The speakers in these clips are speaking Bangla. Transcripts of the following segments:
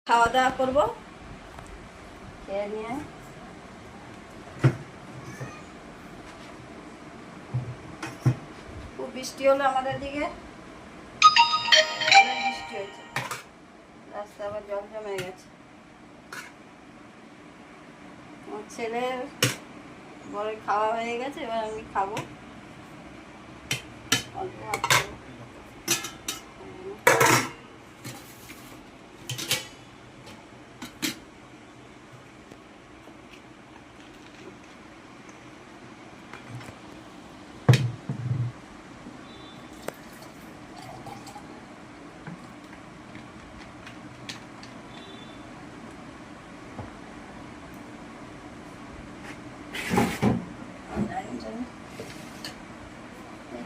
খাওয়া দাওয়া করবো, খেয়ে নিয়ে খুব বৃষ্টি হলো আমাদের দিকে, অনেক বৃষ্টি হয়েছে, রাস্তা আবার জল জমে গেছে। আমার ছেলের বড় খাওয়া হয়ে গেছে, এবার আমি খাবো অল্প ভাত খাবো।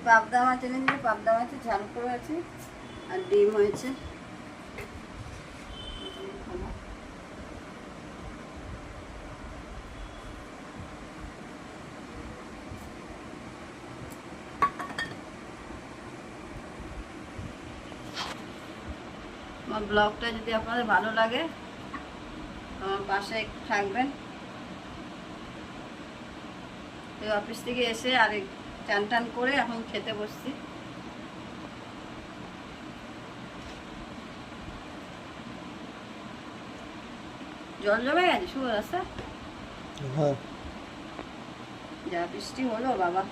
পাবদা মাছ এনেছিল, পাবদা মাছের ঝাল করে আছে আর ডিম হয়েছে। আমার ব্লগটা যদি আপনাদের ভালো লাগে আমার পাশে একটু থাকবেন। এই অফিস থেকে এসে আর চান টান করে এখন খেতে বসছি। জল জমে গেছে শুভ রাস্তা, হ্যাঁ যা বৃষ্টি হলো বাবা।